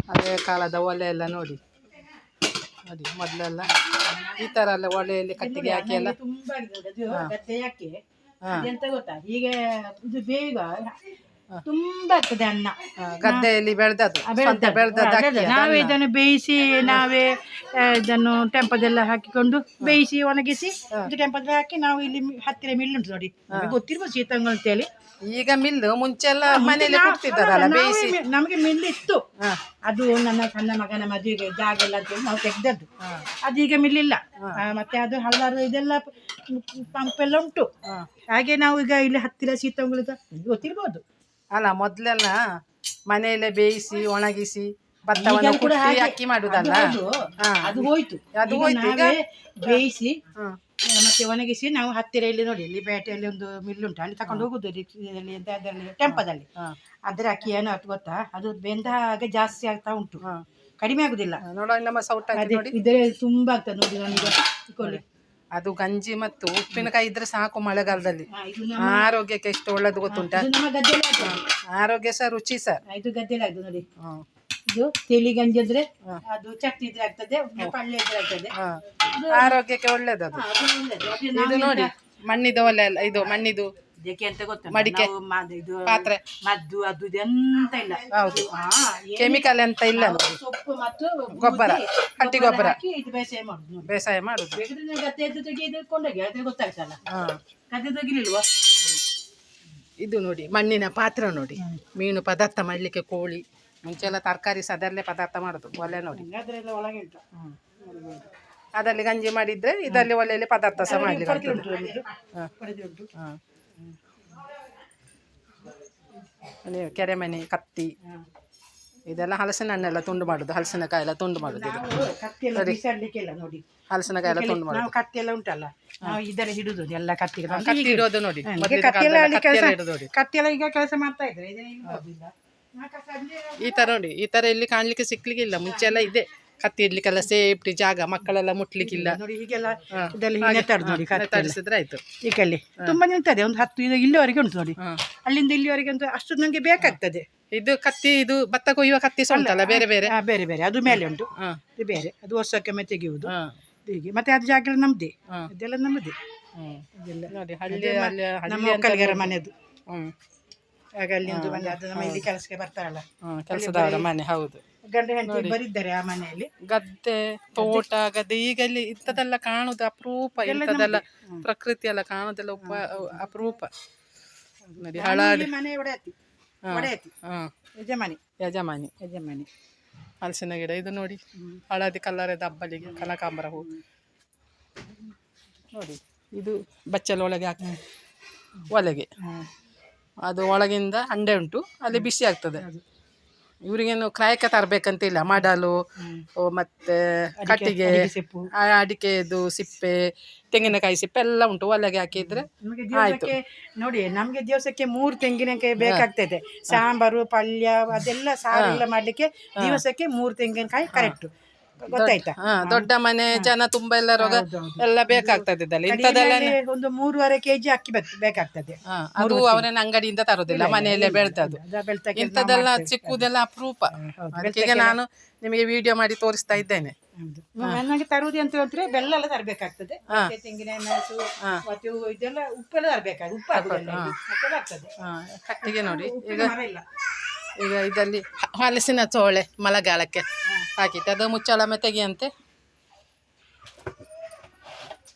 ಹಳೆ ಕಾಲದ ಒಲೆ ಎಲ್ಲ ನೋಡಿ ನೋಡಿ ಮೊದಲೆಲ್ಲ ಈ ತರ ಎಲ್ಲ ಒಲೆಯಲ್ಲಿ ಕಟ್ಟಿಗೆ ಹಾಕಿ ಎಲ್ಲ ತುಂಬಾ ಗದ್ದೆ ಯಾಕೆ ಎಂತ ಗೊತ್ತಾ ಈಗ ಇದು ಬೇಗ ತುಂಬಾ ಆಗ್ತದೆ ಅನ್ನ ಗದ್ದೆಯಲ್ಲಿ ಬೆಳೆದದ್ದು ನಾವೇ ಇದನ್ನು ಬೇಯಿಸಿ ನಾವೇ ಇದನ್ನು ಟೆಂಪದೆಲ್ಲ ಹಾಕಿಕೊಂಡು ಬೇಯಿಸಿ ಒಣಗಿಸಿ ಇದು ಟೆಂಪದಲ್ಲಿ ಹಾಕಿ ನಾವು ಇಲ್ಲಿ ಹತ್ತಿರ ಮಿಲ್ ಉಂಟು ನೋಡಿ ಗೊತ್ತಿರ್ಬೋದು ಶೀತಂಗ ಅಂತೇಳಿ. ಈಗ ಮಿಲ್ಲು ಮುಂಚೆ ಎಲ್ಲ ಮನೆಯಲ್ಲಿ ಕೊಡ್ತಿದ್ದಾರಲ್ಲ ಬೇಯಿಸಿ. ನಮಗೆ ಮಿಲ್ ಇತ್ತು, ಅದು ನನ್ನ ಸಣ್ಣ ಮಗನ ಮದುವೆಗೆ ಜಾಗ ಇಲ್ಲ ಅಂತೇಳಿ ನಾವು ತೆಗ್ದದ್ದು. ಅದೀಗ ಮಿಲ್ ಇಲ್ಲ, ಮತ್ತೆ ಅದು ಹಲವಾರು ಇದೆಲ್ಲ ಪಂಪ್ ಎಲ್ಲ ಉಂಟು. ಹಾಗೆ ನಾವು ಈಗ ಇಲ್ಲಿ ಹತ್ತಿರ ಶೀತಂಗುಳಿದ ಗೊತ್ತಿರ್ಬೋದು. ಅಲ್ಲ ಮೊದ್ಲೆಲ್ಲ ಮನೆಯಲ್ಲೇ ಬೇಯಿಸಿ ಒಣಗಿಸಿ ಭತ್ತವನ್ನು ಕುಟ್ಟಿ ಅಕ್ಕಿ ಮಾಡುದಲ್ಲ, ಅದು ಹೋಯ್ತು. ಅದು ಹೋಯ್ತು. ಈಗ ಬೇಯಿಸಿ ಮತ್ತೆ ಒಣಗಿಸಿ ನಾವು ಹತ್ತಿರ ಇಲ್ಲಿ ನೋಡಿ ಇಲ್ಲಿ ಪೇಟೆಯಲ್ಲಿ ಒಂದು ಮಿಲ್ ಉಂಟು, ಅಲ್ಲಿ ತಕೊಂಡು ಹೋಗುದು ಅದರಲ್ಲಿ ಟೆಂಪದಲ್ಲಿ. ಅದರ ಅಕ್ಕಿ ಏನು ಗೊತ್ತಾ, ಅದು ಬೆಂದಾಗ ಜಾಸ್ತಿ ಆಗ್ತಾ ಉಂಟು, ಕಡಿಮೆ ಆಗುದಿಲ್ಲ. ನಮ್ಮ ಸೌಟ ಇದ್ರೆ ತುಂಬಾ ಆಗ್ತದೆ ನೋಡಿ ನನಗೆ ಇಟ್ಕೊಳ್ಳಿ. ಅದು ಗಂಜಿ ಮತ್ತು ಉಪ್ಪಿನಕಾಯಿ ಇದ್ರೆ ಸಾಕು ಮಳೆಗಾಲದಲ್ಲಿ. ಆರೋಗ್ಯಕ್ಕೆ ಎಷ್ಟು ಒಳ್ಳೇದು ಗೊತ್ತುಂಟ. ಆರೋಗ್ಯ ಸಹ ರುಚಿ ಸರ್. ಇದು ಗದ್ದೆಲ್ಲ ಆಗ್ತದೆ ನೋಡಿ. ಇದು ತಿಳಿ ಗಂಜಿ ಅಂದ್ರೆ ಅದು ಚಟ್ನಿ ಇದ್ರೆ ಆಗ್ತದೆ, ಪಲ್ಯ ಇದ್ರೆ ಆಗ್ತದೆ, ಆರೋಗ್ಯಕ್ಕೆ ಒಳ್ಳೇದು. ಇದು ನೋಡಿ ಮಣ್ಣಿದ ಒಲೆ ಅಲ್ಲ, ಇದು ಮಣ್ಣಿದು ಇದಕ್ಕೆ ಅಂತ ಗೊತ್ತ ಮಡಿಕೆ ಪಾತ್ರೆ ಮದ್ದು ಅದು ಎಂತ ಇಲ್ಲ. ಹೌದು, ಕೆಮಿಕಲ್ ಎಂತ ಇಲ್ಲ. ಸೊಪ್ಪು ಮತ್ತು ಗೊಬ್ಬರ, ಹಟ್ಟಿ ಗೊಬ್ಬರ ಇದು ಬೇಸಾಯ ಮಾಡುದು. ಗದ್ದೆ ತೆಗೆದುಕೊಂಡೋಗಿ ಅದೇ ಗೊತ್ತಾಗ್ತಲ್ಲ, ಗದ್ದೆ ತೆಗಿಲಿಲ್ವಾ. ಇದು ನೋಡಿ ಮಣ್ಣಿನ ಪಾತ್ರ ನೋಡಿ, ಮೀನು ಪದಾರ್ಥ ಮಾಡ್ಲಿಕ್ಕೆ, ಕೋಳಿ ಮುಂಚೆಲ್ಲ ತರಕಾರಿ ಸಹ ಅದರಲ್ಲೇ ಪದಾರ್ಥ ಮಾಡುದು. ಒಲೆ ನೋಡಿ ಅದರೆಲ್ಲ ಒಳಗೆ ಉಂಟು. ಅದರಲ್ಲಿ ಗಂಜಿ ಮಾಡಿದ್ರೆ ಇದರಲ್ಲಿ ಒಲೆಯಲ್ಲಿ ಪದಾರ್ಥ ಸಹ ಮಾಡ್ಲಿಕ್ಕೆ. ಕೆರೆಮನೆ, ಕತ್ತಿ ಇದೆಲ್ಲ ಹಲಸಿನ ಹಣ್ಣೆಲ್ಲ ತುಂಡು ಮಾಡುದು, ಹಲಸಿನಕಾಯಿ ಎಲ್ಲ ತುಂಡು ಮಾಡುದು. ಹಲಸಿನಕಾಯಿ ಎಲ್ಲ ತುಂಡು ಮಾಡುದು. ಕತ್ತಿ ಎಲ್ಲ ಉಂಟಲ್ಲ, ನಾವು ಇದರ ಹಿಡುದು ಎಲ್ಲ ಕತ್ತಿ ಇಡೋದು ನೋಡಿ. ಕತ್ತಿ ಎಲ್ಲ ಈಗ ಕೆಲಸ ಮಾಡ್ತಾ ಇದ್ರೆ ಈ ತರ ನೋಡಿ, ಈ ತರ ಇಲ್ಲಿ ಕಾಣ್ಲಿಕ್ಕೆ ಸಿಕ್ಲಿಕ್ಕಿಲ್ಲ. ಮುಂಚೆ ಎಲ್ಲ ಇದೆ ಕತ್ತಿ ಇಡ್ಲಿಕ್ಕೆಲ್ಲ ಸೇಫ್ಟಿ ಜಾಗ, ಮಕ್ಕಳೆಲ್ಲ ಮುಟ್ಲಿಕ್ಕಿಲ್ಲ. ತರಿಸಿದ್ರೆ ಆಯ್ತು. ಈಗಲ್ಲಿ ತುಂಬಾ ನಿಲ್ತದೆ, ಒಂದು 10 ಇಲ್ಲಿವರೆಗೆ ಉಂಟು ನೋಡಿ, ಅಲ್ಲಿಂದ ಇಲ್ಲಿವರೆಗೆ ಅಂತ ಅಷ್ಟು ನಂಗೆ ಬೇಕಾಗ್ತದೆ. ಇದು ಕತ್ತಿ, ಇದು ಭತ್ತ ಕೊಯ್ಯುವ ಕತ್ತಿ ಸಹ ಉಂಟಲ್ಲ, ಬೇರೆ ಬೇರೆ ಬೇರೆ ಬೇರೆ, ಅದು ಮೇಲೆ ಉಂಟು, ಇದು ಬೇರೆ, ಅದು ವರ್ಷಕ್ಕೊಮ್ಮೆ ತೆಗೆಯುವುದು ಹೀಗೆ. ಮತ್ತೆ ಅದು ಜಾಗ ಎಲ್ಲ ನಮ್ದೇ, ಇದೆಲ್ಲ ನಮ್ಮದೇ. ನೋಡಿ ನಮ್ಮ ಒಕ್ಕಲಿಗರ ಮನೆದು. ಆಗ ಅಲ್ಲಿ ಒಂದು ಮನೆ, ಅದು ನಮ್ಮ ಇಲ್ಲಿ ಕೆಲಸಕ್ಕೆ ಬರ್ತಾರಲ್ಲ ಕೆಲಸದವರ ಮನೆ. ಹೌದು, ಗಂಡ ಹೆಂಡತಿ ಬರಿದ್ದಾರೆ ಆ ಮನೆಯಲ್ಲಿ. ಗದ್ದೆ, ತೋಟ, ಗದ್ದೆ ಈಗ ಇಲ್ಲಿ ಇಂಥದೆಲ್ಲ ಕಾಣುದು ಅಪರೂಪ. ಇಂಥದೆಲ್ಲ ಪ್ರಕೃತಿ ಎಲ್ಲ ಕಾಣುದೆಲ್ಲ ಅಪರೂಪ ನೋಡಿ. ಹಳದಿ ಮನೆ ಒಡೆಯತಿ, ಯಜಮಾನಿ ಯಜಮಾನಿ ಯಜಮಾನಿ. ಹಲಸಿನ ಗಿಡ ಇದು ನೋಡಿ, ಹಳದಿ ಕಲ್ಲರದ ಹಬ್ಬಲಿಗೆ ಕನಕಾಂಬರ ಹೂ ನೋಡಿ. ಇದು ಬಚ್ಚಲ ಒಳಗೆ ಹಾಕಿ ಒಲೆಗೆ, ಅದು ಒಳಗಿಂದ ಹಂಡೆ ಉಂಟು, ಅಲ್ಲಿ ಬಿಸಿ ಆಗ್ತದೆ. ಇವರಿಗೇನು ಕ್ರಾಯಕ ತರಬೇಕಂತಿಲ್ಲ, ಮಾಡಲು ಮತ್ತೆ ಕಟ್ಟಿಗೆ, ಅಡಿಕೆದು ಸಿಪ್ಪೆ, ತೆಂಗಿನಕಾಯಿ ಸಿಪ್ಪೆ ಎಲ್ಲ ಉಂಟು. ಒಲೆಗೆ ಹಾಕಿದ್ರೆ ಆಯ್ತು ನೋಡಿ. ನಮ್ಗೆ ದಿವಸಕ್ಕೆ 3 ತೆಂಗಿನಕಾಯಿ ಬೇಕಾಗ್ತದೆ, ಸಾಂಬಾರು ಪಲ್ಯ ಅದೆಲ್ಲ ಸಾರೆಲ್ಲ ಮಾಡ್ಲಿಕ್ಕೆ ದಿವಸಕ್ಕೆ 3 ತೆಂಗಿನಕಾಯಿ ಕರೆಕ್ಟ್, ಗೊತ್ತಾಯ್ತಾ. ದೊಡ್ಡ ಮನೆ, ಜನ ತುಂಬಾ ಎಲ್ಲರೂ ಎಲ್ಲ ಬೇಕಾಗ್ತದೆ. ಇಂಥದೆಲ್ಲ ಒಂದು 3.5 kg ಅಕ್ಕಿ ಬೇಕಾಗ್ತದೆ. ಅದು ಅವರೇನು ಅಂಗಡಿಯಿಂದ ತರೋದಿಲ್ಲ, ಮನೆಯಲ್ಲೇ ಬೆಳ್ತದ್ದು. ಇಂಥದೆಲ್ಲ ಸಿಕ್ಕುದೆಲ್ಲ ಅಪರೂಪ. ಅದಕ್ಕೆ ನಾನು ನಿಮಗೆ ವಿಡಿಯೋ ಮಾಡಿ ತೋರಿಸ್ತಾ ಇದ್ದೇನೆ. ನನಗೆ ತರುವುದು ಅಂತ ಹೇಳಿದ್ರೆ ಬೆಲ್ಲ ಎಲ್ಲ ತರಬೇಕಾಗ್ತದೆ, ತೆಂಗಿನ ಮೆಣಸು ಮತ್ತೆ ಇದೆಲ್ಲ ಉಪ್ಪೆಲ್ಲ ತರಬೇಕಾಗ್ತದೆ. ಉಪ್ಪು ಆಗ್ತದೆ ಕಟ್ಟಿಗೆ ನೋಡಿ. ಈಗ ಇದರಲ್ಲಿ ಹಲಸಿನ ಚೋಳೆ ಮಳೆಗಾಲಕ್ಕೆ ಹಾಕಿತ್ತು, ಅದು ಮುಚ್ಚಳ ತೆಗಿಯಂತೆ.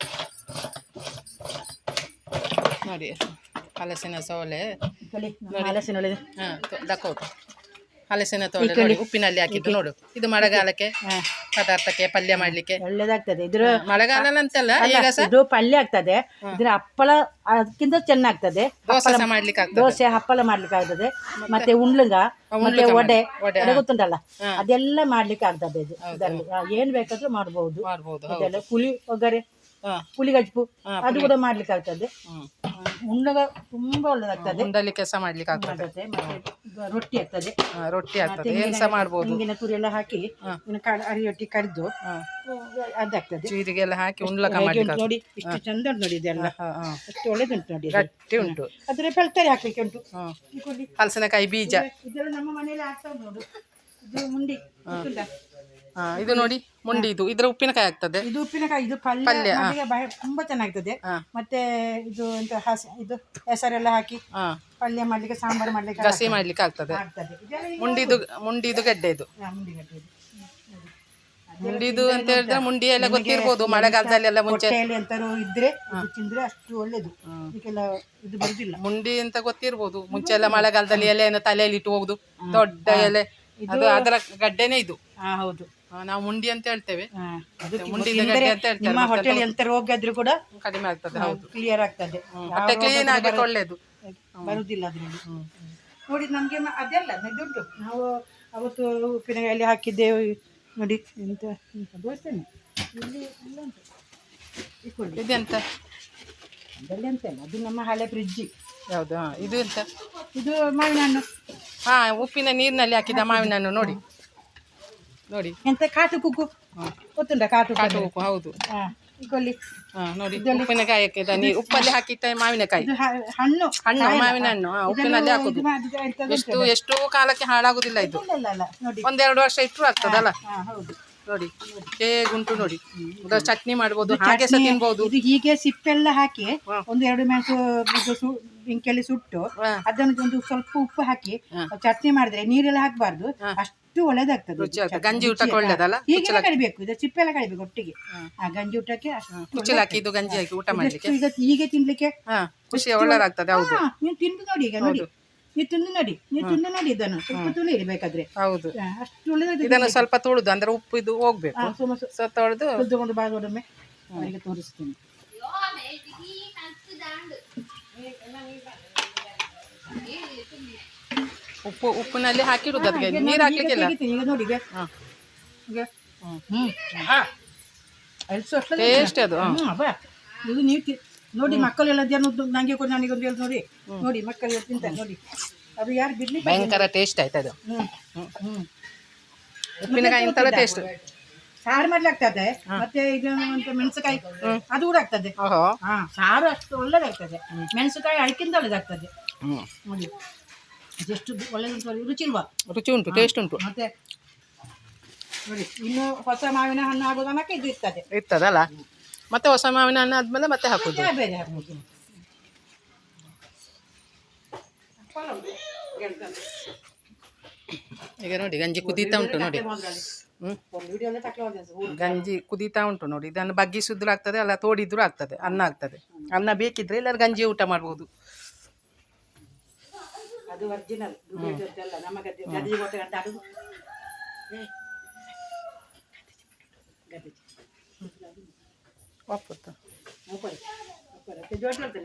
ನೋಡಿ ಹಲಸಿನ ಸೋಲೆ ನೋಡಿ, ದಕ್ಕೋದು ಹಲಸಿನ ತೋಳೆ ನೋಡಿ, ಉಪ್ಪಿನಲ್ಲಿ ಹಾಕಿದ್ದು ನೋಡು. ಇದು ಮಳೆಗಾಲಕ್ಕೆ ಪದಾರ್ಥಕ್ಕೆ ಪಲ್ಯ ಮಾಡ್ಲಿಕ್ಕೆ ಒಳ್ಳೇದಾಗ್ತದೆ. ಇದ್ರ ಮಳೆಗಾಲ ಅಂತಲ್ಲ, ಇದು ಪಲ್ಯ ಆಗ್ತದೆ. ಇದ್ರ ಹಪ್ಪಳ ಅದಕ್ಕಿಂತ ಚೆನ್ನಾಗ್ತದೆ. ದೋಸೆ ಮಾಡ್ಲಿಕ್ಕೆ ಆಗ್ತದೆ, ದೋಸೆ ಹಪ್ಪಳ ಮಾಡ್ಲಿಕ್ಕೆ ಆಗ್ತದೆ. ಮತ್ತೆ ಉಂಡ್ಲಂಗ ಮತ್ತೆ ಒಡೆ ಗೊತ್ತುಂಟಲ್ಲ, ಅದೆಲ್ಲ ಮಾಡ್ಲಿಕ್ಕೆ ಆಗ್ತದೆ. ಇದರಲ್ಲಿ ಏನ್ ಬೇಕಾದ್ರೂ ಮಾಡ್ಬಹುದು. ಪುಳಿ ಒಗ್ಗರೆ ಹಾ. ಪುಳಿಗಜ್ಪು ಹಾ, ಅದು ಕೂಡ ಮಾಡ್ಲಿಕ್ಕೆ ಆಗ್ತದೆ. ಹ್ಮ್. ಉಂಡಗ ತುಂಬಾ ಒಳ್ಳೆದಾಗ್ತದೆ. ಉಂಡಲ್ಲಿ ಕೆಲಸ ಮಾಡ್ಲಿಕ್ಕೆ ಆಗ್ತದೆ. ಮತ್ತೆ ಈಗ ರೊಟ್ಟಿ ಆಗ್ತದೆ. ರೊಟ್ಟಿ ಆಗ್ತದೆ, ಏನ್ಸ ಮಾಡ್ಬೋದು. ತೆಂಗಿನ ತುರಿ ಎಲ್ಲ ಹಾಕಿ ಅರಿಯೊಟ್ಟಿ ಕಡ್ದು ಅದಾಗ್ತದೆ. ಜೀರಿಗೆ ಎಲ್ಲ ಹಾಕಿ ಉಂಡ್ಲಕ ಹೇಗೆ ಮಾಡ್ಲಿಕ್ಕೆ ಉಂಟು ನೋಡಿ, ಇಷ್ಟು ಚಂದ ಉಂಟು ನೋಡಿ ಇದೆಲ್ಲ. ಎಷ್ಟು ಒಳ್ಳೇದುಂಟು ನೋಡಿ. ಗಟ್ಟಿ ಉಂಟು. ಅದ್ರ ಫಲ್ತರಿ ಹಾಕ್ಲಿಕ್ಕೆ ಉಂಟು. ಹಲಸಿನಕಾಯಿ ಬೀಜ ಇದೆಲ್ಲ ನಮ್ಮ ಮನೆಯಲ್ಲಿ ಆಗ್ತಾ ಉಂಟು ನೋಡು. ಇದು ಮುಂಡಿ ಗೊತ್ತುಂಟಾ? ಇದು ನೋಡಿ ಮುಂಡಿ, ಇದು ಇದ್ರ ಉಪ್ಪಿನಕಾಯಿ ಆಗ್ತದೆ. ಇದು ಉಪ್ಪಿನಕಾಯಿ, ಇದು ಪಲ್ಯ ಮಾಡ್ಲಿಕ್ಕೆ ತುಂಬಾ ಚೆನ್ನಾಗ್ತದೆ. ಮತ್ತೆ ಇದು ಎಂತ ಇದು ಹೆಸರೆಲ್ಲ ಹಾಕಿ ಪಲ್ಯ ಮಾಡ್ಲಿಕ್ಕೆ, ಸಾಂಬಾರು ಮಾಡ್ಲಿಕ್ಕೆ, ಗಸಿ ಮಾಡ್ಲಿಕ್ಕೆ ಆಗ್ತದೆ. ಮುಂಡಿದು ಗೆಡ್ಡೆದು. ಮುಂಡಿದು ಅಂತ ಹೇಳಿದ್ರೆ ಮುಂಡಿ ಎಲ್ಲ ಗೊತ್ತಿರ್ಬೋದು, ಮಳೆಗಾಲದಲ್ಲೆಲ್ಲ ಮುಂಚೆ ಎಂತಾರು ಇದ್ರೆ ಇದು ತಿಂದ್ರೆ ಅಷ್ಟು ಒಳ್ಳೇದು. ಇದಕ್ಕೆಲ್ಲ ಇದು ಬರುದಿಲ್ಲ. ಮುಂಡಿ ಅಂತ ಗೊತ್ತಿರ್ಬೋದು, ಮುಂಚೆ ಎಲ್ಲ ಮಳೆಗಾಲದಲ್ಲಿ ಎಲೆಯನ್ನು ತಲೆಯಲ್ಲಿ ಇಟ್ಟು ಹೋಗುದು, ದೊಡ್ಡ ಎಲೆ, ಅದು ಅದರ ಗಡ್ಡೆನೇ ಇದು. ಹೌದು, ನಾವು ಮುಂಡಿ ಅಂತ ಹೇಳ್ತೇವೆ. ಮುಂಡಿ ನಿಮ್ಮ ಹೋಟೆಲ್ ಎಂತ ರೋಗ ಆದ್ರೂ ಕೂಡ ಕಡಿಮೆ ಆಗ್ತದೆ. ಹೌದು, ಕ್ಲಿಯರ್ ಆಗ್ತದೆ. ಹೊಟ್ಟೆ ಕ್ಲೀನ್ ಆಗಿ ಒಳ್ಳೇದು, ಬರುದಿಲ್ಲ ಅದ್ರಲ್ಲಿ. ನೋಡಿ ನಮ್ಗೆ ಅದೆಲ್ಲ ದುಡ್ಡು ನಾವು ಅವತ್ತು ಉಪ್ಪಿನಕಾಯಲ್ಲಿ ಹಾಕಿದ್ದೇವೆ ನೋಡಿ. ಎಂತ ದೋಸೆನೆ ಇಲ್ಲಿ ಎಲ್ಲ ಉಂಟು. ಇದೆಂತ? ಅದೆಲ್ಲ ಎಂತ ಇಲ್ಲ, ಅದು ನಮ್ಮ ಹಳೆ ಫ್ರಿಜ್ಜಿ. ಯಾವುದು? ಇದು ಎಂತ? ಇದು ಮಾವಿನ ಹಣ್ಣು. ಉಪ್ಪಿನ ನೀರಿನಲ್ಲಿ ಹಾಕಿದ ಮಾವಿನ ಹಣ್ಣು ನೋಡಿ. ನೋಡಿ ಎಂತ ಕಾಟು ಕುಕ್ಕು ಗೊತ್ತುಂಟ? ಕಾಟು ಉಪ್ಪು. ಹೌದು, ಇಕೊಳ್ಳಿ ನೋಡಿ ಉಪ್ಪಿನಕಾಯಿ ಹಾಕಿದ ನೀರು, ಉಪ್ಪಲ್ಲಿ ಹಾಕಿಟ್ಟ ಮಾವಿನಕಾಯಿ ಹಣ್ಣು ಮಾವಿನ ಹಣ್ಣು ಉಪ್ಪಿನಲ್ಲಿ ಹಾಕುದು. ಎಷ್ಟೋ ಕಾಲಕ್ಕೆ ಹಾಳಾಗುದಿಲ್ಲ ಇದು. ನೋಡಿ 1-2 ವರ್ಷ ಇಟ್ಟರು ಆಗ್ತದಲ್ಲ. ಹೌದು ನೋಡಿ ಹೇಗುಂಟು ನೋಡಿ. ಚಟ್ನಿ ಮಾಡ್ಬೋದು, ಹಾಗೆ ಸಹ ತಿನ್ಬಹುದು. ಇದು ಹೀಗೆ ಸಿಪ್ಪೆಲ್ಲ ಹಾಕಿ 1-2 ಮೆಣಸು ಬೆಂಕಿಯಲ್ಲಿ ಸುಟ್ಟು ಅದನ್ನು ಒಂದು ಸ್ವಲ್ಪ ಉಪ್ಪು ಹಾಕಿ ಚಟ್ನಿ ಮಾಡಿದ್ರೆ ನೀರೆಲ್ಲ ಹಾಕಬಾರ್ದು, ಅಷ್ಟು ಒಳ್ಳೇದಾಗ್ತದೆ. ಗಂಜಿ ಊಟಕ್ಕೆ ಒಳ್ಳೇದಲ್ಲ. ಹೀಗೆ ಕಡಿಬೇಕು, ಇದು ಸಿಪ್ಪೆ ಎಲ್ಲ ಕಡಿಬೇಕು ಒಟ್ಟಿಗೆ. ಆ ಗಂಜಿ ಊಟಕ್ಕೆ ಕುಚ್ಚಲ್ ಹಾಕಿ ಇದು ಗಂಜಿ ಹಾಕಿ ಊಟ ಮಾಡ್ಲಿಕ್ಕೆ ಹೀಗೆ ತಿನ್ಲಿಕ್ಕೆ ಖುಷಿ ಒಳ್ಳೇದಾಗ್ತದೆ. ಹೌದು, ನೀವು ತಿಂದು ನೋಡಿ. ಈಗ ನೋಡಿ, ನೀವು ತಿಂದು ನೋಡಿ ಇದನ್ನು ಸ್ವಲ್ಪ ತುಳಿ ಇರಬೇಕಾದ್ರೆ. ಹೌದು, ಅಷ್ಟು ಒಳ್ಳೇದಾಗ್ತದೆ. ಇದನ್ನು ಸ್ವಲ್ಪ ತುಳಿದು ಅಂದ್ರೆ ಉಪ್ಪು ಇದು ಹೋಗ್ಬೇಕು, ತೊಳೆದು ತೆಗೆದುಕೊಂಡು ಬಾಗೋಡೊಮ್ಮೆ ಅವರಿಗೆ ತೋರಿಸ್ತೀನಿ. ಉಪ್ಪಿನಲ್ಲಿ ಹಾಕಿಡುದು, ಅದಕ್ಕೆ ನೀರು ಹಾಕ್ಲಿಕ್ಕಿಲ್ಲ. ಈಗ ನೋಡಿ ಟೇಸ್ಟ್ ಅದು. ಇದು ನೀವು ನೋಡಿ, ಮಕ್ಕಳೆಲ್ಲ ನಂಗೆ ಕೊಡಿ, ನನಗೊಂದು ಹೇಳಿ ನೋಡಿ. ನೋಡಿ ಮಕ್ಕಳೆಲ್ಲ ತಿಂತಾರೆ ನೋಡಿ, ಅದು ಯಾರು ಬಿಡ್ಲಿ. ಭಯಂಕರ ಟೇಸ್ಟ್ ಆಯ್ತದು. ಉಪ್ಪಿನಕಾಯಿ ಇಂತರ ಟೇಸ್ಟ್. ಸಾರು ಮಾಡ್ಲಾಗ್ತದೆ. ಮತ್ತೆ ಇದು ಮೆಣಸುಕಾಯಿ ಅದು ಕೂಡ ಆಗ್ತದೆ. ಸಾರು ಅಷ್ಟು ಒಳ್ಳೇದಾಗ್ತದೆ. ಮೆಣಸುಕಾಯಿ ಅಡಿಕಿಂದ ಒಳ್ಳೇದಾಗ್ತದೆ ನೋಡಿ. ಎಷ್ಟು ಒಳ್ಳೆದುಂಟು, ರುಚಿ ಇಲ್ವಾ? ರುಚಿ ಉಂಟು, ಟೇಸ್ಟ್ ಉಂಟು. ಮತ್ತೆ ನೋಡಿ, ಇನ್ನು ಹೊಸ ಮಾವಿನ ಹಣ್ಣು ಆಗೋ ತನಕ ಇದು ಇರ್ತದಲ್ಲ. ಮತ್ತೆ ಹೊಸ ಮಾವಿನ ಹಣ್ಣು ಆದ್ಮೇಲೆ ಮತ್ತೆ ಹಾಕುದು, ಬೇರೆ ಹಾಕುದು. ಈಗ ನೋಡಿ ಗಂಜಿ ಕುದೀತಾ ಉಂಟು ನೋಡಿ. ಗಂಜಿ ಕುದೀತಾ ಉಂಟು ನೋಡಿ. ಇದನ್ನು ಬಗ್ಗಿಸಿದ್ರು ಆಗ್ತದೆ, ಅಲ್ಲ ತೋಡಿದ್ರು ಆಗ್ತದೆ. ಅನ್ನ ಆಗ್ತದೆ. ಅನ್ನ ಬೇಕಿದ್ರೆ ಎಲ್ಲರೂ ಗಂಜಿ ಊಟ ಮಾಡ್ಬೋದು. ಅದು ಒರಿಜಿನಲ್ ನಮ್ಮ ಗದ್ದೆ ವಾಪತ್ತು